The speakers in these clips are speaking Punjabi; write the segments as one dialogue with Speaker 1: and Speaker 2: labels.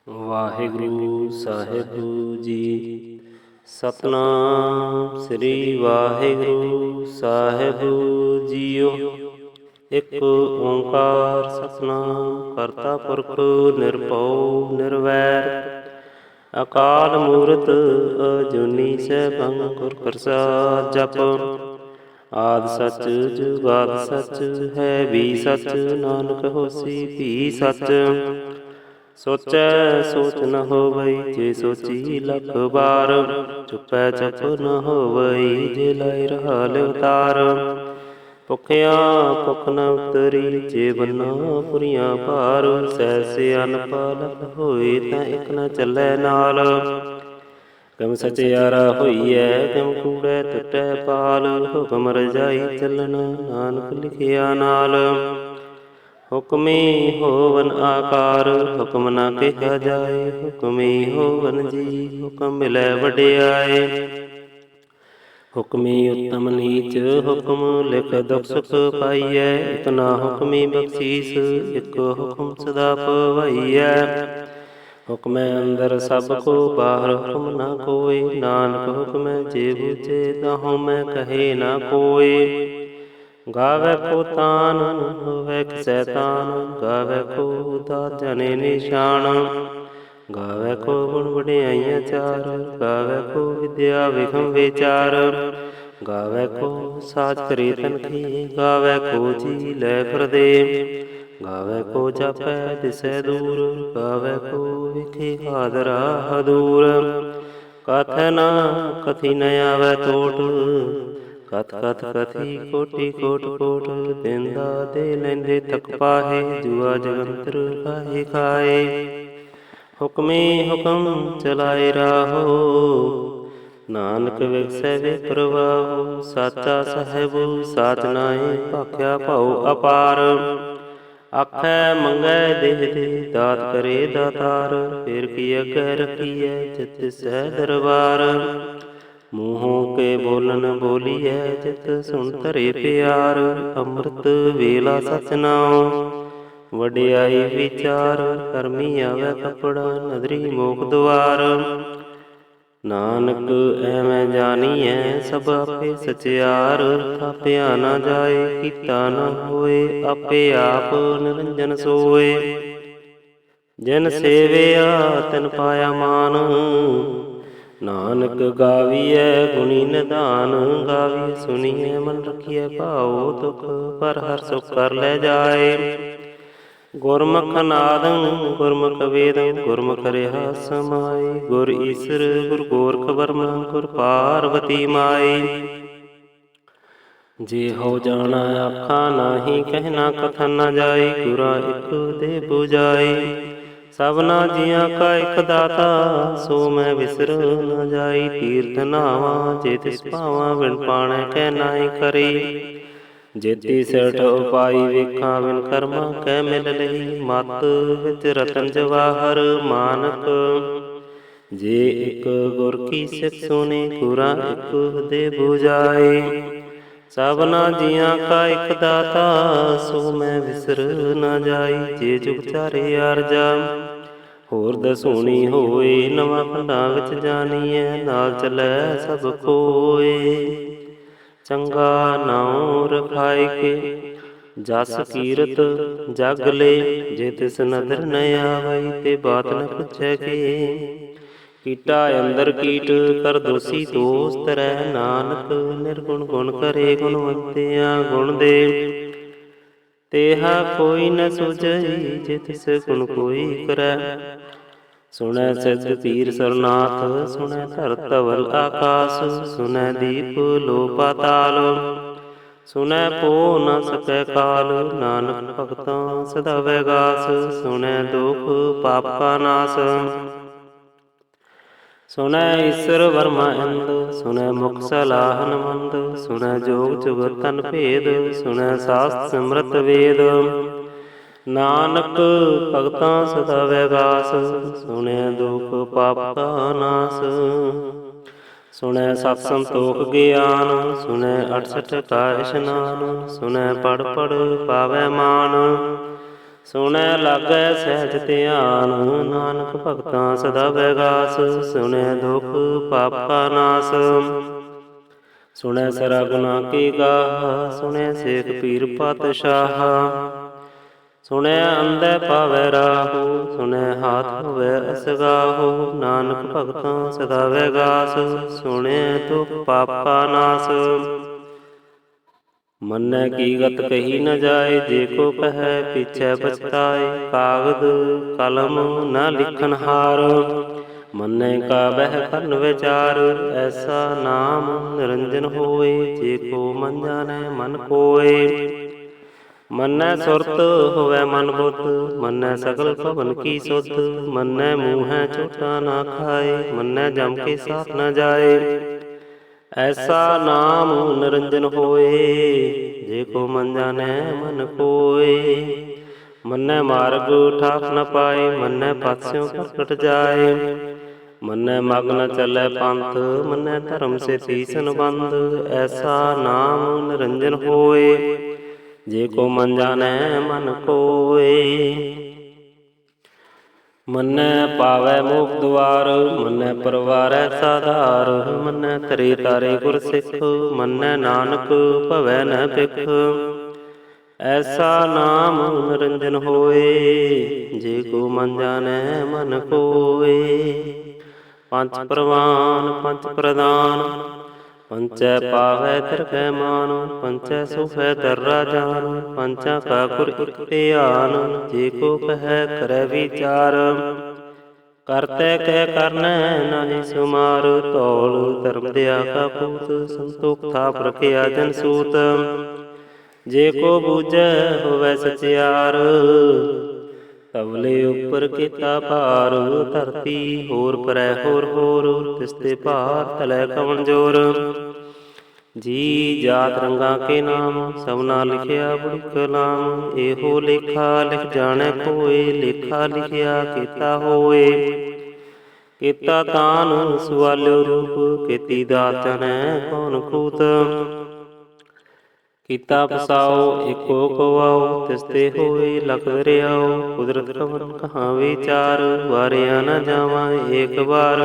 Speaker 1: ਵਾਹਿਗੁਰੂ ਸਾਹਿਬ ਜੀ। ਸਤਨਾਮ ਸ੍ਰੀ ਵਾਹਿਗੁਰੂ ਸਾਹਿਬ ਜੀਓ। ਇੱਕ ਓੰਕਾਰ ਸਤਨਾਮ ਕਰਤਾ ਪੁਰਖ ਨਿਰਭਉ ਨਿਰਵੈਰ ਅਕਾਲ ਮੂਰਤ ਅਜੂਨੀ ਸੈਭੰ ਗੁਰ ਪ੍ਰਸਾਦ ਜਪ। ਆਦਿ ਸਚ ਜੁਗਾਦਿ ਸਚ ਹੈ ਵੀ ਸਚ ਨਾਨਕ ਹੋਸੀ ਵੀ ਸਚ। ਸੋਚੈ ਸੋਚ ਨ ਹੋਵਈ ਜੇ ਸੋਚੀ ਲੱਖ ਬਾਰ। ਚੁਪੈ ਚੁਪ ਨ ਹੋਵਈ ਜੇ ਲਾਇ ਰਹਾ ਲਿਵ ਤਾਰ। ਭੁਖਿਆ ਭੁਖ ਨ ਉਤਰੀ ਜੇ ਬੰਨਾ ਪੁਰੀਆਂ ਭਾਰ। ਸਹਿ ਸਿਆਨ ਪਾਲਕ ਹੋਏ ਤਾਂ ਇਕ ਨ ਚੱਲੈ ਨਾਲ। ਕਮ ਸਚਿਆਰਾ ਹੋਈਐ ਕਮ ਕੂੜੈ ਟੁੱਟੈ ਪਾਲ। ਹੁਕਮ ਰਜਾਈ ਚੱਲਣ ਨਾਨਕ ਲਿਖਿਆ ਨਾਲ। ਹੁਕਮੀ ਹੋਵਨ ਆਕਾਰ ਹੁਕਮ ਨਾ ਕਿਹਾ ਜਾਏ। ਹੁਕਮੀ ਹੋਵਨ ਜੀ ਹੁਕਮ ਮਿਲੈ ਵਡਿਆਏ। ਹੁਕਮੀ ਉੱਤਮ ਨੀਚ ਹੁਕਮ ਲਿਖ ਦੁਖ ਸੁਖ ਪਾਈਐ। ਇਕ ਨਾ ਹੁਕਮੀ ਬਖਸ਼ੀਸ ਇਕ ਹੁਕਮ ਸਦਾ ਪਵਾਈਐ। ਹੁਕਮੈ ਅੰਦਰ ਸਭ ਕੋ ਬਾਹਰ ਹੁਕਮ ਨਾ ਕੋਇ। ਨਾਨਕ ਹੁਕਮੈ ਜੇ ਬੂਝੇ ਤਾਹੂ ਮੈਂ ਕਹੇ ਨਾ ਕੋਇ। ਗਾਵੈ ਕੋ ਤਾਨ ਹੋਵੈ ਕਿਸੈ ਤਾਨ। ਗਾਵੈ ਕੋ ਦਾਤ ਜਨੇ ਨਿਸ਼ਾਨ। ਗਾਵੈ ਕੋ ਗੁਣ ਵਡਿਆਈਆਂ ਚਾਰ। ਗਾਵੈ ਕੋ ਵਿਦਿਆ ਵਿਖਮ ਵਿਚਾਰ। ਗਾਵੈ ਕੋ ਸਾਜ ਕਰੇ ਤਨਖੀ। ਗਾਵੈ ਕੋ ਜੀ ਲੈ ਪਰਦੇ। ਗਾਵੈ ਕੋ ਜਾਪੈ ਦਿਸੈ ਦੂਰ। ਗਾਵੈ ਕੋ ਵਿਖੇ ਹਾਦਰਾ ਹਦੂਰ। ਕਥੈ ਨਾ ਕਥੀ ਨ ਆਵੈ ਟੋਟ। ਕਥ ਕਥ ਕਥੀ ਕੋਟੀ ਕੋਟ ਕੋਟ। ਦੇਂਦਾ ਦੇ ਲੈਂਦੇ ਥਕ ਪਾਹੇ। ਜੂਆ ਜਗੰਤਰ ਖਾਹੇ ਖਾਏ। ਹੁਕਮੀ ਹੁਕਮ ਚਲਾਏ ਰਾਹੋ। ਨਾਨਕ ਵਿਗਸੈ ਵੇ ਪ੍ਰਵਾਹੋ। ਸਾਚਾ ਸਾਹਿਬ ਸਾਚ ਨਾਏ ਭਾਖਿਆ ਭਉ ਅਪਾਰ। ਆਖੈ ਮੰਗੈ ਦੇਹ ਦੇ ਦਾਤ ਕਰੇ ਦਾਤਾਰ। ਫਿਰ ਕੀ ਅੱਗੇ ਰੱਖੀਐ ਜਿਤ ਸਹਿ ਦਰਬਾਰ। ਮੂੰਹੋਂ ਕੇ ਬੋਲਨ ਬੋਲੀਐ ਜਿਤ ਸੁਣ ਧਰੇ ਪਿਆਰ। ਅੰਮ੍ਰਿਤ ਵੇਲਾ ਸਚ ਨਾਉ ਵਡਿਆਈ ਵਿਚਾਰ। ਕਰਮੀ ਆਵੈ ਕੱਪੜਾ ਨਦਰੀ ਮੋਖ ਦੁਆਰ। ਨਾਨਕ ਐਵੇਂ ਜਾਣੀਐ ਸਭ ਆਪੇ ਸਚਿਆਰ। ਥਾਪਿਆ ਨਾ ਜਾਏ ਕੀਤਾ ਨਾ ਹੋਏ। ਆਪੇ ਆਪ ਨਿਰੰਜਨ ਸੋਏ। ਜਿਨ ਸੇਵਿਆ ਤਿਨ ਪਾਇਆ ਮਾਨ। ਨਾਨਕ ਗਾਵੀਐ ਗੁਣੀ ਨਿਧਾਨ। ਗਾਵੀਐ ਸੁਣੀਐ ਮਨ ਰਖੀਐ ਭਾਉ ਦੁਖ। ਪਰ ਹਰਿ ਸੁਖ ਕਰ ਲੈ ਜਾਏ। ਗੁਰਮੁਖ ਨਾਦੰ ਗੁਰਮੁਖ ਵੇਦੰ ਗੁਰਮੁਖ ਰਿਹਾ ਸਮਾਈ। ਗੁਰ ਈਸਰ ਗੁਰ ਗੋਰਖ ਬਰਮਾ ਗੁਰ ਪਾਰਵਤੀ ਮਾਈ। ਜੇ ਹਉ ਜਾਣਾ ਆਖਾ ਨਾਹੀ ਕਹਿਣਾ ਕਥਨ ਨ ਜਾਈ। ਗੁਰਾਂ ਇਕ ਦੇ ਬੁਝਾਈ। ਸਭਨਾ ਜੀਆਂ ਕਾ ਇਕ ਦਾਤਾ ਸੋ ਮੈਂ ਵਿਸਰ ਨ ਜਾਈ। ਤੀਰਥ ਨਾਵਾਂ ਜੇ ਤਿਸ ਭਾਵਾਂ ਬਿਨ ਪਾਣੈ ਕਹਿ ਨਾਹੀ ਕਰੀ। ਜੇਤੀ ਸਿਰਠ ਉਪਾਈ ਵੇਖਾਂ ਬਿਨ ਕਰਮਾਂ ਕੈ ਮਿਲ ਲਈ। ਮਤ ਵਿੱਚ ਰਤਨ ਜਵਾਹਰ ਮਾਨਕ ਜੇ ਇਕ ਗੁਰ ਕੀ ਸਿੱਖ ਸੁਣੀ। ਗੁਰਾਂ ਇਕ ਦੇ ਬੁਝਾਈ। ਸਭਨਾ ਜੀਆਂ ਕਾ ਇਕ ਦਾਤਾ ਸੋ ਮੈਂ ਵਿਸਰ ਨ ਜਾਈ। ਜੇ ਜੁਗ ਚਾਰੇ ਆਰਜਾ ਹੋਰ ਦਸੂਣੀ ਹੋਏ। ਨਵਾਂ ਖੰਡਾਂ ਵਿੱਚ ਜਾਣੀਐ ਨਾਲ ਚੱਲੈ ਸਭ ਕੋਏ। ਚੰਗਾ ਨਾਉ ਰਖਾਇ ਕੇ ਜਸ ਕੀਰਤ ਜਗ ਲੈ। ਜੇ ਤਿਸ ਨਦਰ ਨ ਆਵਈ ਤੇ ਬਾਤ ਨ ਪੁੱਛੈ ਕੇ। ਕੀਟਾ ਅੰਦਰ ਕੀਟ ਕਰ ਦੋਸੀ ਦੋਸ ਧਰੈ। ਨਾਨਕ ਨਿਰਗੁਣ ਗੁਣ ਕਰੇ ਗੁਣਵੰਤਿਆ ਗੁਣ ਦੇ। ਤੇਹਾ ਕੋਈ ਨ ਸੁਝਈ ਜੇ ਤਿਸ ਗੁਣ ਕੋਈ ਕਰੈ। ਸੁਣੈ ਸਿਧ ਪੀਰ ਸਰਨਾਥ ਸੁਣੈ ਧਰਤ ਧਵਲ ਆਕਾਸ। ਸੁਣੈ ਦੀਪ ਲੋ ਪਾਤਾਲ ਸੁਣੈ ਪੋ ਨ ਸਕੈ ਕਾਲ। ਨਾਨਕ ਭਗਤਾਂ ਸਦਾ ਵੈਗਾਸ। ਸੁਣੈ ਦੁਖ ਪਾਪ ਕਾ ਨਾਸ। ਸੁਣੈ ਈਸਰ ਵਰਮਾ ਇੰਦ ਸੁਣੈ ਮੁਖ ਸਲਾਹਨ ਮੰਦ। ਸੁਣੈ ਜੋਗ ਜੁਗਤ ਤਨ ਭੇਦ ਸੁਣੈ ਸਾਸਤ ਸਿਮਰਤ ਵੇਦ। ਨਾਨਕ ਭਗਤਾਂ ਸਦਾ ਵੈਗਾਸ। ਸੁਣਿਆ ਦੁਖ ਪਾਪ ਕਾ ਨਾਸ। ਸੁਣੈ ਸਤ ਸੰਤੋਖ ਗਿਆਨ ਸੁਣੈ 68 ਕਾ ਇਸ਼ਨਾਨ। ਸੁਣੈ ਪੜ ਪੜ ਪਾਵੈ ਮਾਨ। ਸੁਣੈ ਲਾਗੈ ਸਹਿਜ ਧਿਆਨ, ਨਾਨਕ ਭਗਤਾਂ ਸਦਾ ਵੈਗਾਸ। ਸੁਣੈ ਦੁਖ ਪਾਪਾ ਨਾਸ, ਸੁਣੈ ਸਰਾ ਗੁਨਾ ਕੀ ਗਾਹ। ਸੁਣੈ ਸੇਖ ਪੀਰ ਪਾਤਸ਼ਾਹ, ਸੁਣੈ ਅੰਧੈ ਪਾਵੈ ਰਾਹੂ। ਸੁਣੈ ਹਾਥ ਹੋਵੈ ਅਸਗਾਹੂ, ਨਾਨਕ ਭਗਤਾਂ ਸਦਾ ਵੈਗਾਸ। ਸੁਣੈ ਦੁਖ ਪਾਪਾ ਨਾਸ, ਮੰਨੈ ਕੀ ਗਤ ਕਹੀ ਨ ਜਾਏ। ਜੇ ਕੋ ਕਹੈ ਪਿਛੈ ਪਛਤਾਏ, ਕਾਗਦ ਕਲਮ ਨ ਲਿਖਨ ਹਾਰ। ਮੰਨੈ ਕਾ ਬਹਿ ਕਰਨ ਵਿਚਾਰ, ਐਸਾ ਨਾਮ ਨਿਰੰਜਨ ਹੋਏ। ਜੇ ਕੋ ਮਨ ਜਾਣੈ ਮਨ ਕੋਇ, ਮੰਨੈ ਸੁਰਤ ਹੋਵੈ ਮਨ ਬੁੱਧ। ਮੰਨੈ ਸਗਲ ਭਵਨ ਕੀ ਸੁਧ, ਮੰਨੈ ਮੂੰਹੈ ਝੂਠਾ ਨਾ ਖਾਏ। ਮੰਨੈ ਜਮ ਕੇ ਸਾਥ ਨ ਜਾਏ, ਐਸਾ ਨਾਮ ਨਿਰੰਜਨ ਹੋਏ। ਜੇ ਕੋ ਮਨ ਜਾਣੈ ਮਨ ਕੋਇ, ਮੰਨੈ ਮਾਰਗ ਠਾਕ ਨ ਪਾਏ। ਮੰਨੈ ਪਾਸਿਓਂ ਪ੍ਰਗਟ ਜਾਏ, ਮੰਨੈ ਮਗ ਨ ਚੱਲੈ ਪੰਥ। ਮੰਨੈ ਧਰਮ ਸੇਤੀ ਸੰਬੰਧ, ਐਸਾ ਨਾਮ ਨਿਰੰਜਨ ਹੋਏ। ਜੇ ਕੋ ਮਨ ਜਾਣੈ ਮਨ ਕੋਇ, ਮੰਨੈ ਪਾਵੈ ਮੋਖ ਦੁਆਰ। ਮੰਨੈ ਪਰਵਾਰੈ ਸਾਧਾਰ, ਮੰਨੈ ਧਰੇ ਤਾਰੇ ਗੁਰ ਸਿੱਖ। ਮੰਨੈ ਨਾਨਕ ਭਵੈ ਨ ਭਿਖ, ਐਸਾ ਨਾਮ ਨਿਰੰਜਨ ਹੋਏ। ਜੇ ਕੋ ਮਨ ਜਾਣੈ ਮਨ ਕੋਇ, ਪੰਚ ਪ੍ਰਵਾਨ ਪੰਚ ਪ੍ਰਦਾਨ। ਪੰਚੈ ਪਾਵੈ ਦਰਗਹਿ ਮਾਨ, ਪੰਚੈ ਸੋਹੈ ਦਰ ਰਾਜਾਨ। ਪੰਚਾਂ ਕਾ ਗੁਰ ਇਕ ਧਿਆਨ, ਜੇ ਕੋ ਕਹੈ ਕਰੈ ਵਿਚਾਰ। ਕਰਤੈ ਕਹਿ ਕਰਨੈ ਨਾਹੀ ਸੁਮਾਰ, ਧੌਲ ਧਰਮ ਦਿਆ ਕਾ ਪੂਤ। ਸੰਤੋਖ ਥਾਪ ਰਖਿਆ ਜਨ ਸੂਤ, ਜੇ ਕੋ ਬੂਝੈ ਹੋਵੈ ਸਚਿਆਰ। ਤਵਲੇ ਉਪਰ ਕੀਤਾ ਭਾਰ, ਧਰਤੀ ਹੋਰ ਪਰੈ ਹੋਰ ਹੋਰ। ਤਿਸ ਤੇ ਭਾਰ ਤਲੈ ਕਵਣ ਜੋਰ, ਜੀ ਜਾਤ ਰੰਗਾਂ ਕੇ ਨਾਮ। ਸਭਨਾ ਲਿਖਿਆ ਬੜੀ ਕਲਾਮ, ਇਹੋ ਲੇਖਾ ਲਿਖ ਜਾਣੈ ਕੋਇ। ਲੇਖਾ ਲਿਖਿਆ ਕੀਤਾ ਹੋਏ, ਕੀਤਾ ਤਾਨ ਸੁਆਲਿਓ ਰੂਪ। ਕੀਤੀ ਦਾਤ ਜਾਣੈ ਕੌਣ ਕੂਤ, ਕੀਤਾ ਪਸਾਓ ਏਕੋ ਕਵਾਓ। ਤਿਸ ਤੇ ਹੋਏ ਲਖ ਦਰਿਆਓ, ਕੁਦਰਤ ਕਵਨ ਕਹਾਂ ਵਿਚਾਰ। ਵਾਰਿਆ ਨ ਜਾਵਾਂ ਏਕ ਵਾਰ,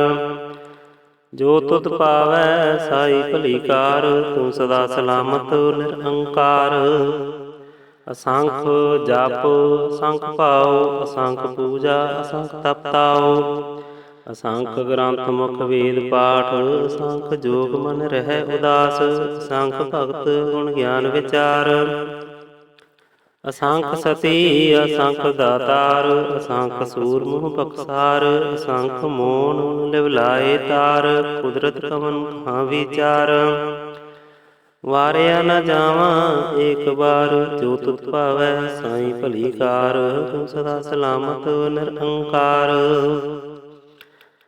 Speaker 1: ਜੋ ਤੁਧ ਪਾਵੈ ਸਾਈ ਭਲੀ ਕਾਰ। ਤੂੰ ਸਦਾ ਸਲਾਮਤ ਨਿਰੰਕਾਰ, ਅਸੰਖ ਜਪ ਅਸੰਖ ਭਾਉ। ਅਸੰਖ ਪੂਜਾ ਅਸੰਖ ਤਪ ਤਾਉ, ਅਸੰਖ ਗ੍ਰੰਥ ਮੁਖ ਵੇਦ ਪਾਠ। ਅਸੰਖ ਜੋਗ ਮਨ ਰਹਿ ਉਦਾਸ, ਅਸੰਖ ਭਗਤ ਗੁਣ ਗਿਆਨ ਵਿਚਾਰ। ਅਸੰਖ ਸਤੀ ਅਸੰਖ ਦਾਤਾਰ, ਅਸੰਖ ਸੂਰ ਮੁਹ ਬਖਸਾਰ। ਅਸੰਖ ਮੋਨ ਲਿਵ ਲਾਏ ਤਾਰ, ਕੁਦਰਤ ਕਵਨ ਕਹਾਂ ਵਿਚਾਰ। ਵਾਰਿਆ ਨ ਜਾਵਾਂ ਏਕ ਵਾਰ, ਜੋ ਤੁਧ ਭਾਵੈ ਸਾਈ ਭਲੀ ਕਾਰ। ਤੂੰ ਸਦਾ ਸਲਾਮਤ ਨਿਰੰਕਾਰ,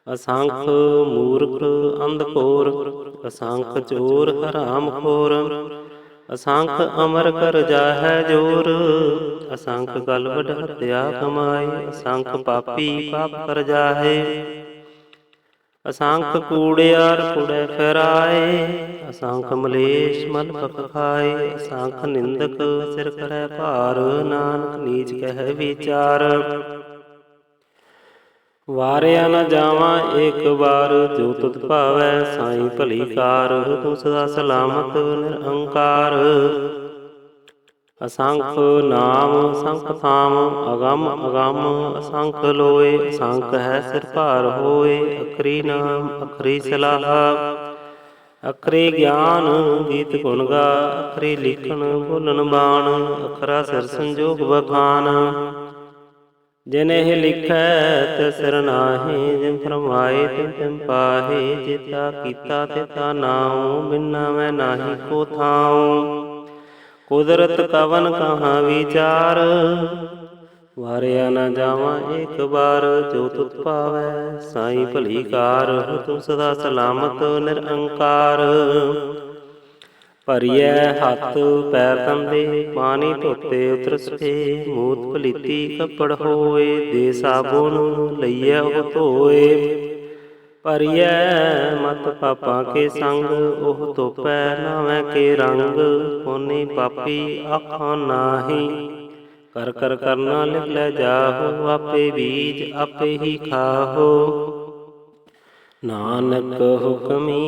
Speaker 1: ਅਸੰਖ ਮੂਰਖ ਅੰਧ ਘੋਰ। ਅਸੰਖ ਚੋਰ ਹਰਾਮ ਖੋਰ, ਅਸੰਖ ਅਮਰ ਕਰ ਜਾਹੈ ਜੋਰ। ਅਸੰਖ ਗਲ ਵਡ ਹਤਿਆ ਕਮਾਏ, ਅਸੰਖ ਪਾਪੀ ਪਾਪ ਕਰ ਜਾਹੇ। ਅਸੰਖ ਕੂੜਿਆਰ ਕੂੜੈ ਫਿਰਾਏ, ਅਸੰਖ ਮਲੇਛ ਮਲ ਪਖ ਖਾਏ। ਅਸੰਖ ਨਿੰਦਕ ਸਿਰ ਕਰੈ ਭਾਰ, ਨਾਨਕ ਨੀਚ ਕਹਿ ਵਿਚਾਰ। ਵਾਰਿਆ ਨ ਜਾਵਾਂ ਏਕ ਵਾਰ, ਜੋ ਤੁਧ ਭਾਵੈ ਸਾਈ ਭਲੀ ਕਾਰ। ਤੂੰ ਸਦਾ ਸਲਾਮਤ ਨਿਰੰਕਾਰ, ਅਸੰਖ ਨਾਮ ਅਸੰਖ ਥਾਮ। ਅਗੰਮ ਅਗੰਮ ਅਸੰਖ ਲੋਏ, ਅਸੰਖ ਹੈ ਸਿਰ ਭਾਰ ਹੋਏ। ਅਖਰੀ ਨਾਮ ਅਖਰੀ ਸਲਾਹਾ, ਅਖਰੀ ਗਿਆਨ ਗੀਤ ਗੁਣ ਗਾ। ਅਖਰੀ ਲਿਖਣ ਬੋਲਣ ਬਾਣ, ਅਖਰਾ ਸਿਰ ਸੰਜੋਗ ਬਖਾਨ। ਜਿਨ ਇਹ ਲਿਖੈ ਤਿਸ ਸਿਰ ਨਾਹੀ, ਜਿਨ ਫਰਮਾਏ ਤਿਨ ਤਿਨ ਪਾਹੇ। ਜੇਤਾ ਕੀਤਾ ਤੇਤਾ ਨਾਉ, ਬਿਨਾ ਮੈਂ ਨਾਹੀ ਕੋ ਥਾਉ। ਕੁਦਰਤ ਕਵਨ ਕਹਾਂ ਵਿਚਾਰ, ਵਾਰਿਆ ਨ ਜਾਵਾਂ ਏਕ ਵਾਰ। ਜੋ ਤੁਧ ਭਾਵੈ ਸਾਈ ਭਲੀ ਕਾਰ, ਤੂੰ ਸਦਾ ਸਲਾਮਤ ਨਿਰੰਕਾਰ। ਭਰੀਐ ਹੱਥ ਪੈਰ ਧੰਦੇ, ਪਾਣੀ ਧੋਤੇ ਉਤਰ ਸਕੇ। ਮੂਤ ਪਲੀਤੀ ਕੱਪੜ ਹੋਏ, ਦੇ ਸਾਬੁਨ ਲਈਐ ਉਹ ਧੋਏ। ਭਰੀਐ ਮਤ ਪਾਪਾਂ ਕੇ ਸੰਗ, ਉਹ ਧੋਪੈ ਨਾਵੇਂ ਕੇ ਰੰਗ। ਪੁੰਨੀ ਪਾਪੀ ਆਖਾਂ ਨਾਹੀ, ਕਰ ਕਰ ਕਰਨਾ ਲਿਖ ਲੈ ਜਾਹੋ, ਆਪੇ ਬੀਜ ਆਪੇ ਹੀ ਖਾਹੋ। ਨਾਨਕ ਹੁਕਮੀ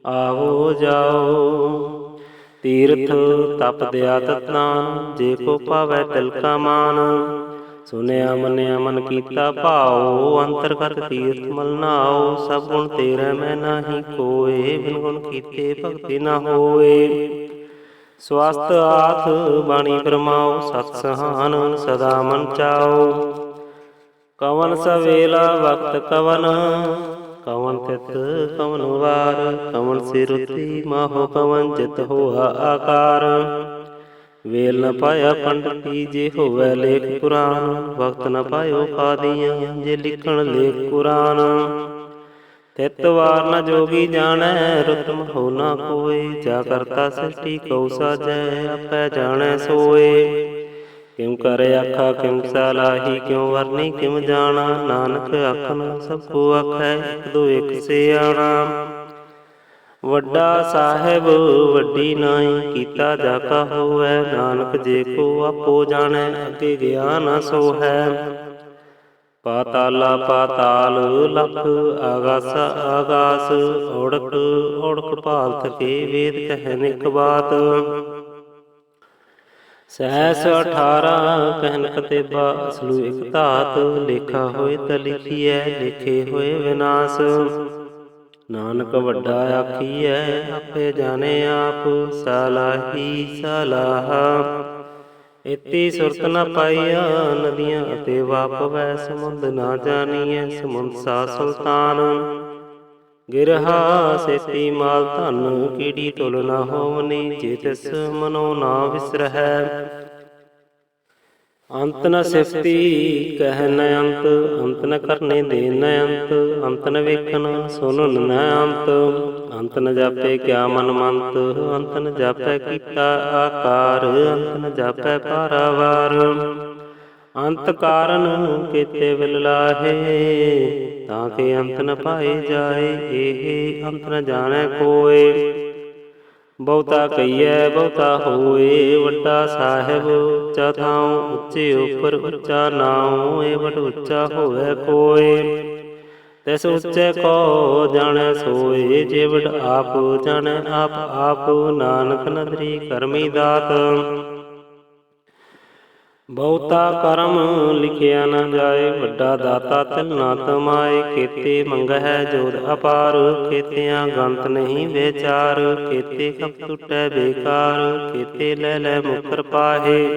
Speaker 1: ਆਵੋ ਜਾਓ, ਤੀਰਥ ਤਪ ਦਿਆ ਤਤਨਾਨ, ਜੇ ਕੋ ਪਾਵੈ ਤਿਲ ਕਾ ਮਾਨ। ਸੁਨਿਆ ਮੰਨਿਆ ਮਨ ਕੀਤਾ ਭਾਉ, ਅੰਤਰਗਤ ਤੀਰਥ ਮਲ ਨਾਉ। ਸਭ ਗੁਣ ਤੇਰੇ ਮੈਂ ਨਾਹੀ ਕੋਇ, ਬਿਨ ਗੁਣ ਕੀਤੇ ਭਗਤੀ ਨਾ ਹੋਏ। ਸਵਸਤ ਆਥ ਬਾਣੀ ਫਰਮਾਓ, ਸਤ ਸਹਾਨ ਸਦਾ ਮਨ ਚਾਓ। ਕਵਨ ਸਵੇਲਾ ਵਕਤ ਕਵਨ, ਕਵਨ ਤਿਤ ਕਵਨ ਵਾਰ। ਕਵਨ ਸਿਰੁਤੀ ਮਾਹੋ ਕਵਨ, ਜਿਤ ਹੋਆ ਆਕਾਰ। ਵੇਲ ਨ ਪਾਇਆ ਪੰਡਤੀ, ਜੇ ਹੋਵੈ ਲੇਖ ਪੁਰਾਨ। ਵਕਤ ਨ ਪਾਇਓ ਕਾਦੀਆਂ, ਜੇ ਲਿਖਣ ਲੇਖ ਕੁਰਾਨ। ਤਿਤ ਵਾਰ ਨ ਜੋਗੀ ਜਾਣੈ, ਰੁਤ ਮਹੋ ਨਾ ਕੋਇ। ਜਾ ਕਰਤਾ ਸ੍ਰਿਸ਼ਟੀ ਕਉ ਸਾਜੈ, ਆਪੈ ਜਾਣੈ ਸੋਏ। ਕਿਉ ਕਰ ਆਖਾ ਕਿਉ ਸਲਾਹੀ, ਕਿਉ ਵਰਨੀ ਕਿਉ ਜਾਣਾ। ਨਾਨਕ ਆਖਣ ਸਭ ਕੋ ਆਖੈ, ਇਕ ਦੋ ਇਕ ਸਿਆਣਾ। ਵੱਡਾ ਸਾਹਿਬ ਵੱਡੀ ਨਾਈ, ਕੀਤਾ ਜਾ ਕਾ ਹੋਵੈ। ਨਾਨਕ ਜੇ ਕੋ ਆਪੋ ਜਾਣੈ, ਅੱਗੇ ਗਿਆ ਨਾ ਸੋਹੈ। ਪਾਤਾਲਾ ਪਾਤਾਲ ਲਖ, ਆਗਾਸਾ ਆਗਾਸ। ਓੜਕ ਓੜਕ ਭਾਲ ਥਕੇ, ਵੇਦ ਕਹਿ ਨਿਕ ਬਾਤ। ਸਹਿਸ 18 ਕਹਿਨ ਕਤੇਬਾ, ਅਸਲੂ ਇਕ ਧਾਤ। ਲੇਖਾ ਹੋਏ ਤਾਂ ਲਿਖੀਐ, ਲਿਖੇ ਹੋਏ ਵਿਨਾਸ਼। ਨਾਨਕ ਵੱਡਾ ਆਖੀਐ, ਆਪੇ ਜਾਣੇ ਆਪ। ਸਲਾਹੀ ਸਲਾਹਾ ਇਤੀ ਸੁਰਤ ਨ ਪਾਈਆ, ਨਦੀਆਂ ਅਤੇ ਵਾਪਵੈ। ਸਮੁੰਦ ਨਾ ਜਾਣੀਐ, ਸਮੁੰਦ ਸਾ ਸੁਲਤਾਨ। ਗਿਰਹਾ ਸੇਤੀ ਮਾਲ ਧਨ, ਕੀੜੀ ਟੁਲ ਨਾ ਹੋਵਨੀ। ਜੇ ਤਿਸ ਮਨੋ ਨਾ ਵਿਸਰਹੈ, ਅੰਤ ਨ ਸਿਫਤੀ ਕਹਿ ਨ ਅੰਤ। ਅੰਤ ਨ ਕਰਨੇ ਦੇ ਨ ਅੰਤ, ਅੰਤ ਨ ਵੇਖਣ ਸੁਨਨ ਨ ਅੰਤ। ਅੰਤ ਨ ਜਾਪੇ ਕਿਆ ਮਨ ਮੰਤ, ਅੰਤ ਨ ਜਾਪੈ ਕੀਤਾ ਆਕਾਰ। ਅੰਤ ਨ ਜਾਪੈ ਪਾਰਾਵਾਰ, ਅੰਤ ਕਾਰਨ ਕੀਤੇ ਵਿਲ ਲਾਹੇ। ਤਾਂ ਕਿ ਅੰਤ ਨ ਪਾਏ ਜਾਏ, ਇਹ ਅੰਤ ਨ ਜਾਣੈ ਕੋਇ। ਬਹੁਤਾ ਕਹੀਐ ਬਹੁਤਾ ਹੋਏ, ਵੱਡਾ ਸਾਹਿਬ ਉੱਚਾ ਥਾਉ। ਉੱਚੇ ਉਪਰ ਉੱਚਾ ਨਾਉ, ਇਹ ਵਡ ਉੱਚਾ ਹੋਵੈ ਕੋਇ। ਤਿਸ ਉੱਚੇ ਕੋ ਜਾਣੈ ਸੋਏ, ਜੇ ਵਡ ਆਪ ਜਾਣੈ ਆਪ ਆਪ। ਨਾਨਕ ਨਦਰੀ ਕਰਮੀ ਦਾਤ, ਬਹੁਤਾ ਕਰਮ ਲਿਖਿਆ ਨ ਜਾਏ। ਵੱਡਾ ਦਾਤਾ ਤਿਲ ਨਾ ਤਮਾਏ, ਕੇਤੇ ਮੰਗਹਿ ਜੋਦ ਅਪਾਰ। ਕੇਤਿਆਂ ਗੰਤ ਨਹੀਂ ਵਿਚਾਰ, ਕੇਤੇ ਕਪ ਟੁਟੈ ਬੇਕਾਰ। ਕੇਤੇ ਲੈ ਲੈ ਮੁਕਰ ਪਾਹੇ,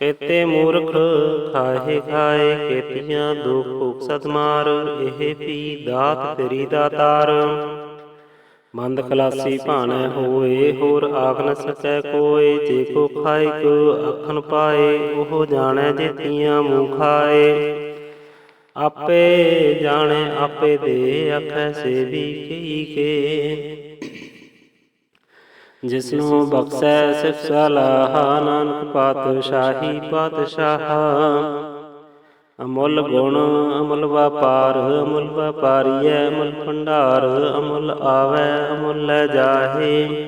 Speaker 1: ਕੇਤੇ ਮੂਰਖ ਖਾਹੇ ਖਾਏ। ਕੇਤੀਆਂ ਦੁਖ ਭੁਖ ਸਦ ਮਾਰ, ਇਹ ਪੀ ਦਾਤ ਤੇਰੀ ਦਾਤਾਰ। ਬੰਦ ਖਲਾਸੀ ਭਾਣੈ ਹੋਏ, ਹੋਰ ਆਖ ਨ ਸਕੈ ਕੋਇ। ਜੇ ਕੋ ਖਾਇਕ ਆਖਣ ਪਾਏ, ਉਹ ਜਾਣੈ ਜੇਤੀਆਂ ਮੂੰਹ ਖਾਏ। ਆਪੇ ਜਾਣੈ ਆਪੇ ਦੇ, ਆਖੈ ਸੇਵੀ ਕਈ ਕੇ। ਜਿਸਨੂੰ ਬਖਸ਼ੈ ਸਿਫ ਸਲਾਹਾ, ਨਾਨਕ ਪਾਤਸ਼ਾਹੀ ਪਾਤਸ਼ਾਹ। ਅਮੁੱਲ ਗੁਣ ਅਮੁੱਲ ਵਾਪਾਰ, ਅਮੁੱਲ ਵਾਪਾਰੀਐ ਅਮੁੱਲ ਭੰਡਾਰ। ਅਮੁੱਲ ਆਵੈ ਅਮੁੱਲ ਲੈ ਜਾਹੇ,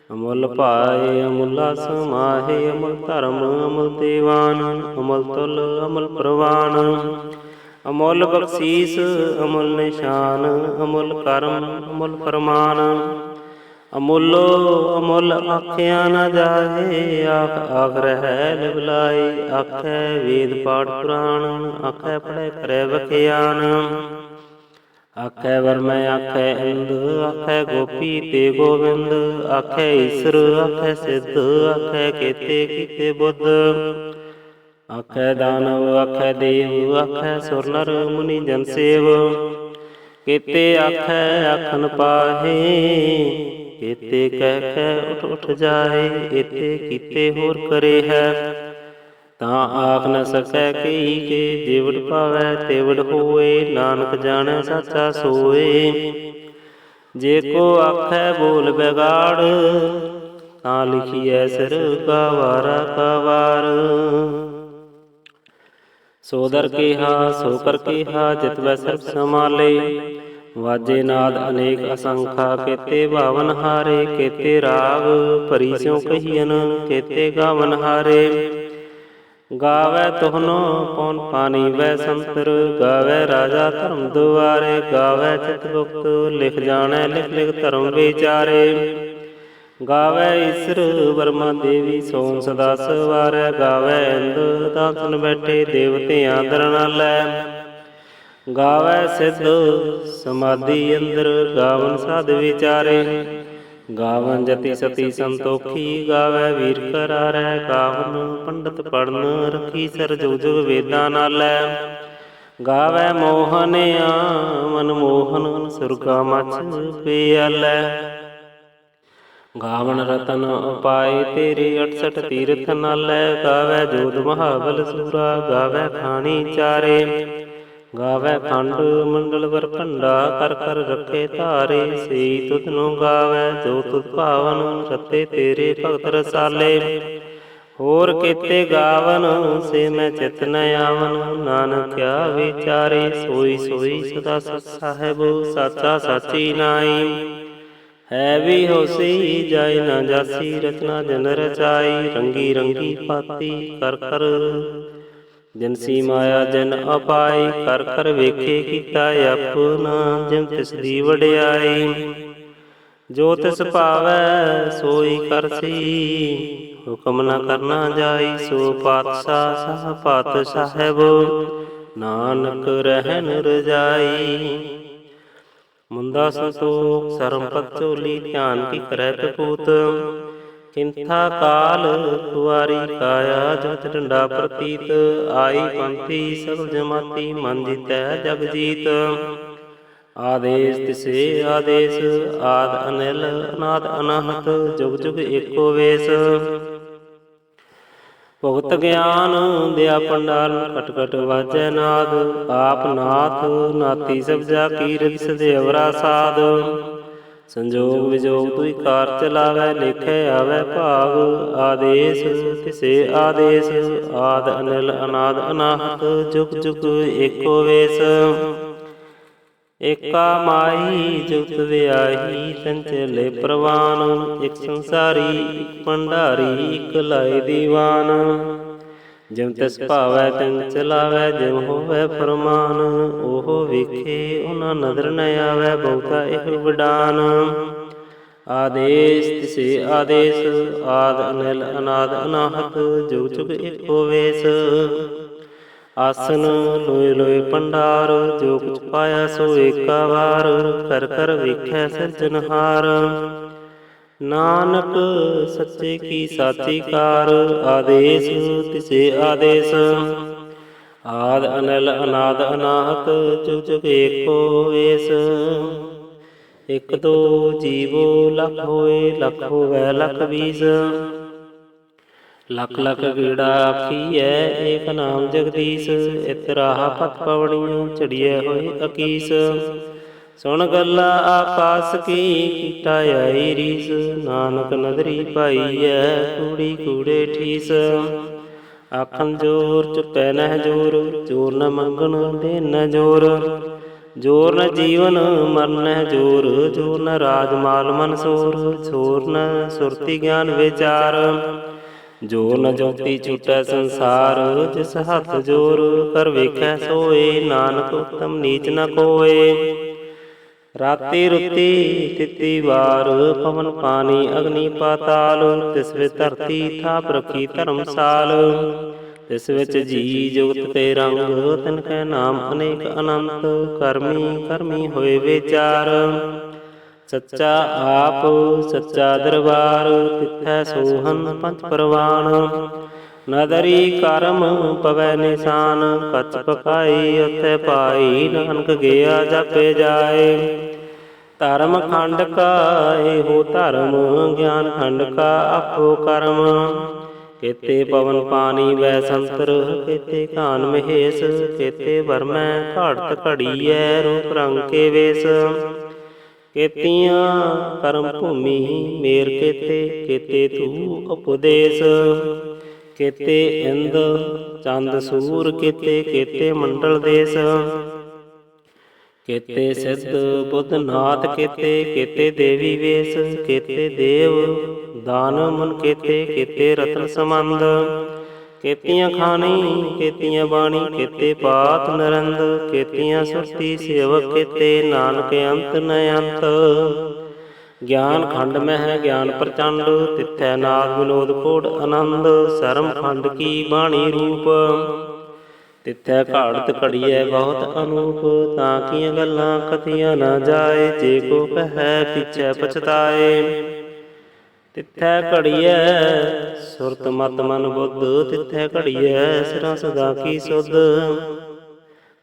Speaker 1: ਅਮੁੱਲ ਪਾਏ ਅਮੁੱਲਾ ਸਮਾਹੇ। ਅਮੁੱਲ ਧਰਮ ਅਮੁੱਲ ਦੇਵਾਨ, ਅਮੁੱਲ ਤੁਲ ਅਮੁੱਲ ਪ੍ਰਵਾਨ। ਅਮੁੱਲ ਬਖਸ਼ੀਸ ਅਮੁੱਲ ਨਿਸ਼ਾਨ, ਅਮੁੱਲ ਕਰਮ ਅਮੁੱਲ ਫਰਮਾਨ। ਅਮੁੱਲੋ ਅਮੁੱਲ ਆਖਿਆ ਨ ਜਾਹੇ, ਆਖ ਆਖ ਰਹਿ ਲਿਵ ਲਾਈ। ਆਖੈ ਵੇਦ ਪਾਠ ਪੁਰਾਣ, ਆਖੈ ਪੜ੍ਹੈ ਕਰੈ ਵਖਿਆਨ। ਆਖੈ ਵਰਮੈ ਆਖੈ ਇੰਦ, ਆਖੈ ਗੋਪੀ ਤੇ ਗੋਬਿੰਦ। ਆਖੈ ਈਸਰ ਆਖੈ ਸਿੱਧ, ਆਖੈ ਕੇਤੇ ਕੀਤੇ ਬੁੱਧ। ਆਖੈ ਦਾਨਵ ਆਖੈ ਦੇਵ, ਆਖੈ ਸੁਰ ਨਰ ਮੁਨੀ ਜਨ ਸੇਵ। ਕੇਤੇ ਆਖੈ ਆਖਣ ਪਾਹੇ, ਕੇਤੇ ਕਹਿ ਕਹਿ ਉਠ ਉਠ ਜਾਏ। ਏਤੇ ਕੀਤੇ ਹੋਰ ਕਰੇ ਹੈ, ਤਾਂ ਆਖ ਨ ਸਕੈ ਕਈ ਕੇ। ਜਿਵੜ ਪਾਵੈ ਤਿਵੜ ਹੋਏ, ਨਾਨਕ ਜਾਣੈ ਸਾਚਾ ਸੋਏ। ਜੇ ਕੋ ਆਖੈ ਬੋਲ ਬੈਗਾੜ, ਤਾਂ ਲਿਖੀਐ ਸਿਰ ਗਵਾਰਾ ਕਵਾਰ। ਸੋ ਦਰ ਕੇਹਾ ਸੋ ਕਰ ਕੇਹਾ, ਜਿਤਵੈ ਸਰਬ ਸਮਾਲੇ। ਵਾਜੇ ਨਾਦ ਅਨੇਕ ਅਸੰਖਾ, ਕੇਤੇ ਭਾਵਨ ਹਾਰੇ। ਕੇਤੇ ਰਾਗ ਭਰੀ ਸਿਉ ਕਹੀਐਨ, ਕੇਤੇ ਗਾਵਨ ਹਾਰੇ। ਗਾਵੈ ਤੁਹਨੋ ਪੌਨ ਪਾਣੀ ਵੈ ਸੰਤਰ, ਗਾਵੈ ਰਾਜਾ ਧਰਮ ਦੁਆਰੇ, ਗਾਵੈ ਚਿਤ ਗੁਪਤ ਲਿਖ ਜਾਣੈ ਲਿਖ ਲਿਖ ਧਰਮ ਵਿਚਾਰੇ। ਗਾਵੈ ਈਸਰ ਵਰਮਾ ਦੇਵੀ ਸੋਮ ਸਦਾ ਸਵਾਰੈ, ਗਾਵੈ ਇੰਦ ਦਾਸਨ ਬੈਠੇ ਦੇਵਤਿਆਂ ਦਰਨਾਲੈ। ਗਾਵੈ ਸਿੱਧ ਸਮਾਧੀ ਅੰਦਰ, ਗਾਵਨ ਸਾਧ ਵਿਚਾਰੇ। ਗਾਵਨ ਜਤੀ ਸਤੀ ਸੰਤੋਖੀ, ਗਾਵੈ ਵੀਰ ਕਰਾਰੈ, ਗਾਵਨ ਪੰਡਤ ਪੜਨ ਰਖੀ ਸਰ ਜੁਗ ਜੁਗ ਵੇਦਾਂ ਨਾਲੈ। ਗਾਵੈ ਮੋਹਨਿਆ ਮਨ ਮੋਹਨ, ਸੁਰਗਾ ਮਛ ਪਿਆਲੈ। ਗਾਵਨ ਰਤਨ ਉਪਾਏ ਤੇਰੇ 68 ਤੀਰਥ ਨਾਲੈ, ਗਾਵੈ ਜੋਧ ਮਹਾਬਲ ਸੂਰਾ, ਗਾਵੈ ਖਾਣੀ ਚਾਰੇ। ਗਾਵੈ ਖੰਡ ਮੰਡਲ ਵਰਖੰਡਾ, ਕਰ ਕਰ ਰੱਖੇ ਧਾਰੇ, ਸਈ ਤੁਧ ਨੂੰ ਗਾਵੈ ਜੋ ਤੁਧ ਭਾਵਨ, ਰਤੇ ਤੇਰੇ ਭਗਤ ਰਸਾਲੇ। ਹੋਰ ਕੀਤੇ ਗਾਵਨ ਸੇ ਮੈਂ ਚਿਤ ਨ ਆਵਨ, ਨਾਨਕਿਆ ਵਿਚਾਰੇ ਸੋਈ ਸੋਈ ਸਦਾ ਸਚ ਸਾਹਿਬ, ਸਾਚਾ ਸਾਚੀ ਨਾਈ। ਹੈ ਵੀ ਹੋਸੀ ਜਾਇ ਨਾ ਜਾਸੀ, ਰਚਨਾ ਜਨ ਰਚਾਈ, ਰੰਗੀ ਰੰਗੀ ਪਾਤੀ ਕਰ ਕਰ ਜਿਨਸੀ ਮਾਇਆ ਜਨ ਅਪਾਈ। ਕਰ ਕਰ ਵੇਖੇ ਕੀਤਾ ਆਪਨਾ, ਜਿਮ ਤਿਸ ਦੀ ਵਡਿਆਈ। ਜੋ ਤਿਸ ਭਾਵੈ ਸੋਈ ਕਰਸੀ, ਹੁਕਮ ਨ ਕਰਨਾ ਜਾਈ। ਸੋ ਪਾਤਸ਼ਾਹ ਸਾਹ ਪਾਤ ਸਾਹਿਬ, ਨਾਨਕ ਰਹਿਨ ਰਜਾਈ। ਮੁੰਦਾ ਸੰਤੋਖ ਸਰਮ ਪਤ ਝੋਲੀ, ਧਿਆਨ ਕੀ ਕਰੈ ਕਪੂਤ। ਕਿੰਥਾ ਕਾਲ ਕੁਆਰੀ ਕਾਇਆ, ਜਗਤ ਡੰਡਾ ਪ੍ਰਤੀਤ। ਆਈ ਪੰਥੀ ਸਗਲ ਜਮਾਤੀ, ਮਨ ਜੀਤੈ ਜਗ ਜੀਤ। ਆਦੇਸ ਤਿਸੇ ਆਦੇਸ, ਆਦ ਅਨਿਲ ਅਨਾਦ ਅਨਾਹਤ, ਜੁਗ ਜੁਗ ਏਕੋ ਵੇਸ। ਭੁਗਤ ਗਿਆਨ ਦਿਆ ਪੰਡਾਲ, ਘਟ ਘਟ ਵਾਜੈ ਨਾਦ। ਆਪ ਨਾਥ ਨਾਤੀ ਸਭ ਜਾ ਕੀ, ਰਿਦ ਸਦੇਵਰਾ ਸਾਧ। ਸੰਜੋਗ ਵਿਜੋਗ ਤੁਈ ਕਾਰ ਚਲਾਵੈ, ਲੇਖੈ ਆਵੈ ਭਾਗ। ਆਦੇਸ ਤਿਸੇ ਆਦੇਸ, ਆਦ ਅਨਿਲ ਅਨਾਦ ਅਨਾਹਤ, ਜੁਗ ਜੁਗ ਏਕੋ ਵੇਸ। ਏਕਾ ਮਾਈ ਜੁਗਤ ਵਿਆਹੀ, ਚੰਚਲੇ ਪ੍ਰਵਾਨ। ਇਕ ਸੰਸਾਰੀ ਇਕ ਭੰਡਾਰੀ, ਇਕ ਲਾਏ ਦੀਵਾਨ। ਜਿਮ ਤਿਸ ਭਾਵੈ ਤਿਨ ਚਲਾਵੈ, ਜਿਮ ਹੋਵੈ ਫਰਮਾਨ। ਉਹ ਵੇਖੇ ਉਹਨਾਂ ਨਦਰ ਨ ਆਵੈ, ਬਹੁਤਾ ਇਹ ਵਡਾਨ। ਆਦੇਸ ਤਿਸੇ ਆਦੇਸ, ਆਦ ਅਨਿਲ ਅਨਾਦ ਅਨਾਹਤ, ਜੁਗ ਜੁਗ ਏਕੋ ਵੇਸ। ਆਸਨ ਲੋਏ ਲੋਏ ਭੰਡਾਰ, ਜੋ ਕੁਛ ਪਾਇਆ ਸੋ ਏਕਾ ਵਾਰ। ਕਰ ਕਰ ਵੇਖੈ ਸਿਰਜਨਹਾਰ, ਨਾਨਕ ਸੱਚੇ ਕੀ ਸਾਚੀ ਕਾਰ। ਆਦੇਸ ਤਿਸੇ ਆਦੇਸ, ਆਦ ਅਨਿਲ ਅਨਾਦ ਅਨਾਹਤ, ਜੁਗ ਜੁਗ ਏਕੋ ਵੇਸ। ਇਕ ਦੋ ਜੀਵੋ ਲਖ ਹੋਏ, ਲਖ ਹੋਵੈ ਲਖ ਬੀਸ। ਲੱਖ ਲੱਖ ਗੇੜਾ ਆਖੀਐ, ਏਕ ਨਾਮ ਜਗਦੀਸ਼। ਇਤ ਰਾਹ ਪਤ ਪਵਣੀਆਂ, ਚੜੀਐ ਹੋਏ ਅਕੀਸ। ਸੁਣ ਗੱਲਾਂ ਆਕਾਸ ਕੀ, ਕੀਟਾ ਆਈ ਰੀਸ। ਨਾਨਕ ਨਦਰੀ ਪਾਈਐ, ਕੂੜੀ ਕੂੜੇ ਠੀਸ। ਆਖਣ ਜੋਰ ਚੁੱਪੈ ਨਹਿ ਜੋਰ, ਜੋਰ ਨ ਮੰਗਣ ਦੇਨ ਨ ਜੋਰ। ਜੋਰ ਨ ਜੀਵਨ ਮਰਨ ਨਹਿ ਜੋਰ, ਜੋਰ ਨ ਰਾਜ ਮਾਲ ਮਨ ਸੋਰ। ਜੋਰ ਨ ਸੁਰਤੀ ਗਿਆਨ ਵਿਚਾਰ, ਜੋਰ ਨ ਜੋਤੀ ਛੂਟੈ ਸੰਸਾਰ। ਜਿਸ ਹੱਥ ਜੋਰ ਕਰ ਵੇਖੈ ਸੋਏ, ਨਾਨਕ ਉਤਮ ਨੀਚ ਨ ਕੋਏ। ਰਾਤੀ ਰੁਤੀ ਤਿੱਤੀ ਵਾਰ, ਪਵਨ ਪਾਣੀ ਅਗਨੀ ਪਾਤਾਲ। ਤਿਸ ਵਿੱਚ ਧਰਤੀ ਥਾਪ ਰਖੀ ਧਰਮਸਾਲ। ਤਿਸ ਵਿੱਚ ਜੀ ਜੁਗਤ ਤੇ ਰੰਗ, ਤਿਨ ਕੈ ਨਾਮ ਅਨੇਕ ਅਨੰਤ। ਕਰਮੀ ਕਰਮੀ ਹੋਏ ਵਿਚਾਰ, ਸੱਚਾ ਆਪ ਸੱਚਾ ਦਰਬਾਰ। ਤਿਥੈ ਸੋਹਨ ਪੰਚ ਪਰਵਾਨ, ਨਦਰੀ ਕਰਮ ਪਵੈ ਨਿਸ਼ਾਨ। ਕਛ ਪਕਾਈ ਉਥੈ ਪਾਈ, ਨਾਨਕ ਗਿਆ ਜਾਪੇ ਜਾਏ। ਧਰਮ ਖੰਡ ਕਾ ਇਹੋ ਧਰਮ, ਗਿਆਨ ਖੰਡ ਕਾ ਆਪੋ ਕਰਮ। ਕੇਤੇ ਪਵਨ ਪਾਣੀ ਵੈ ਸੰਤਰ, ਕੇਤੇ ਘਾਨ ਮਹੇਸ਼। ਕੇਤੇ ਵਰਮੈ ਘਾੜਤ ਘੜੀਐ, ਰੂਪ ਰੰਗ ਕੇ ਵੇਸ। ਕੇਤੀਆਂ ਕਰਮ ਭੂਮੀ ਮੇਰ ਕੇਤੇ, ਕੇਤੇ ਤੂ ਉਪਦੇਸ। ਕੇਤੇ ਇੰਦ ਚੰਦ ਸੂਰ, ਕੇਤੇ ਕੇਤੇ ਮੰਡਲ ਦੇਸ। ਕੇਤੇ ਸਿੱਧ ਬੁੱਧ ਨਾਥ, ਕੇਤੇ ਕੇਤੇ ਦੇਵੀ ਵੇਸ। ਕੇਤੇ ਦੇਵ ਦਾਨ ਮਨ, ਕੇਤੇ ਕੇਤੇ ਰਤਨ ਸਮੰਦ। ਕੇਤੀਆਂ ਖਾਣੀ ਕੇਤੀਆਂ ਬਾਣੀ ਕੇਤੇ ਪਾਤ ਨਰੰਦ ਕੇਤੀਆਂ ਸੁਰਤੀ ਸੇਵਕ ਕੇਤੇ ਨਾਨਕ ਅੰਤ ਨ ਅੰਤ। ਗਿਆਨ ਖੰਡ ਮਹਿ ਗਿਆਨ ਪ੍ਰਚੰਡ ਤਿੱਥੈ ਨਾਦ ਵਿਨੋਦ ਕੋਟ ਆਨੰਦ। ਸਰਮ ਖੰਡ ਕੀ ਬਾਣੀ ਰੂਪ ਤਿੱਥੈ ਘਾੜਤ ਘੜੀਐ ਬਹੁਤ ਅਨੂਪ। ਤਾਂ ਕੀਆਂ ਗੱਲਾਂ ਕਥੀਆਂ ਨਾ ਜਾਏ ਜੇ ਕੋ ਕਹੈ ਪਿਛੈ ਪਛਤਾਏ। ਤਿੱਥੈ ਘੜੀਐ ਸੁਰਤ ਮਤ ਮਨ ਬੁੱਧ ਤਿੱਥੈ ਘੜੀਐ ਸਿਰਾਂ ਸਦਾ ਕੀ ਸੁਧ।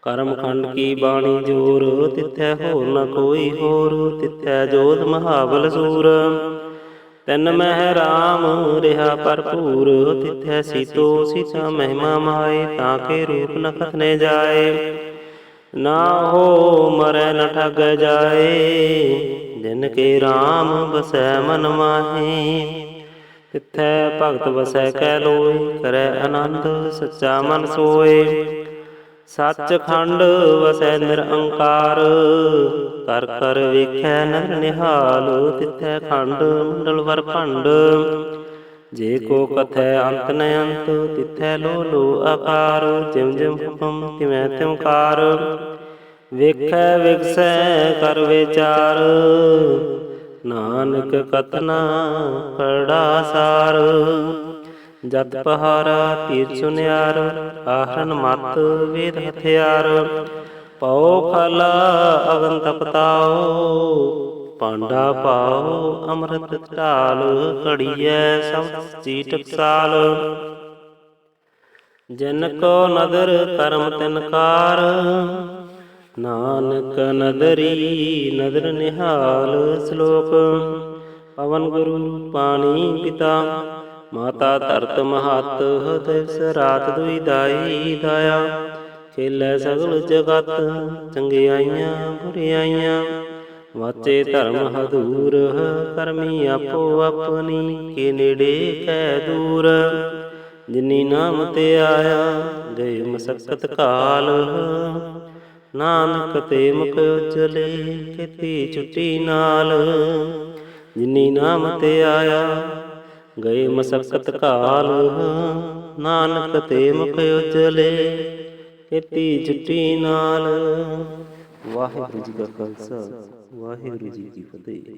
Speaker 1: ਕਰਮ ਖੰਡ ਕੀ ਬਾਣੀ ਜੋਰ ਤਿੱਥੈ ਹੋਰ ਨ ਕੋਈ ਹੋਰ। ਤਿੱਥੈ ਜੋਤ ਮਹਾਬਲ ਸੂਰ ਤਿਨ ਮਹਿ ਰਾਮ ਰਿਹਾ ਭਰਪੂਰ। ਤਿੱਥੈ ਸੀਤੋ ਸੀਤਾ ਮਹਿਮਾ ਮਾਏ ਤਾਂ ਕੇ ਰੂਪ ਨ ਕਥਨੇ ਜਾਏ। ਨਾ ਹੋ ਮਰੈ ਨ ਠਗੈ ਜਾਏ ਜਿਨ ਕੇ ਰਾਮ ਬਸੈ ਮਨ ਮਾਹੀ। ਤਿੱਥੈ ਭਗਤ ਵਸੈ ਕਹਿ ਲੋਏ ਕਰੈ ਆਨੰਦ ਸੱਚਾ ਮਨ ਸੋਏ। ਸੱਚ ਖੰਡ ਵਸੈ ਨਿਰੰਕਾਰ ਕਰ ਕਰ ਵੇਖੈ ਨਰ ਨਿਹਾਲ। ਤਿੱਥੈ ਖੰਡ ਮੰਡਲ ਵਰ ਭੰਡ ਜੇ ਕੋ ਕਥੈ ਅੰਤ ਨ ਅੰਤ। ਤਿੱਥੈ ਲੋ ਲੋ ਆਕਾਰ ਜਿਮ ਜਿਮ ਹੁਕਮ ਤਿਵੈ ਤਿਵਕਾਰ। ਵੇਖੈ ਵਿਗਸੈ ਕਰ ਵਿਚਾਰ ਨਾਨਕ ਕਥਨਾ ਕੜਾ ਸਾਰ। ਜਤ ਪਹਾਰਾ ਤੀਰ ਸੁਨਿਆਰ ਆਹਰਨ ਮਤ ਵੇਦ ਹਥਿਆਰ। ਪਉ ਖਾਲਾ ਅਗਨ ਤਪਤਾਓ ਪਾਂਡਾ ਪਾਓ ਅੰਮ੍ਰਿਤ ਢਾਲ। ਘੜੀਐ ਸਭ ਚੀ ਟਕਸਾਲ ਜਿਨ ਕੋ ਨਦਰ ਕਰਮ ਤਿਨ ਕਾਰ। ਨਾਨਕ ਨਦਰੀ ਨਦਰ ਨਿਹਾਲ। ਸ਼ਲੋਕ ਪਵਨ ਗੁਰੂ ਪਾਣੀ ਪਿਤਾ ਮਾਤਾ ਧਰਤ ਮਹਤ। ਦਿਵਸ ਰਾਤ ਦੁਈ ਦਾਈ ਦਾਇਆ ਖੇਲੈ ਸਗਲ ਜਗਤ। ਚੰਗਿਆਈਆਂ ਬੁਰਿਆਈਆਂ ਵਾਚੇ ਧਰਮ ਹਦੂਰ। ਕਰਮੀ ਆਪੋ ਆਪਣੀ ਕੇ ਨੇੜੇ ਕੈ ਦੂਰ। ਜਿਨੀ ਨਾਮ ਤੇ ਆਇਆ ਗਏ ਮਸਕਤ ਕਾਲ। ਨਾਨਕ ਤੇ ਮੁਖ ਉਜਲੇ ਕੀਤੀ ਛੁੱਟੀ ਨਾਲ। ਜਿਨੀ ਨਾਮ ਤੇ ਆਇਆ ਗਏ ਮਸਕਤ ਕਾਲ। ਨਾਨਕ ਤੇ ਮੁਖ ਉਜਲੇ ਕੀਤੀ ਛੁੱਟੀ ਨਾਲ। ਵਾਹਿਗੁਰੂ ਜੀ ਕਾ ਖਾਲਸਾ ਵਾਹਿਗੁਰੂ ਜੀ ਕੀ ਫਤਿਹ।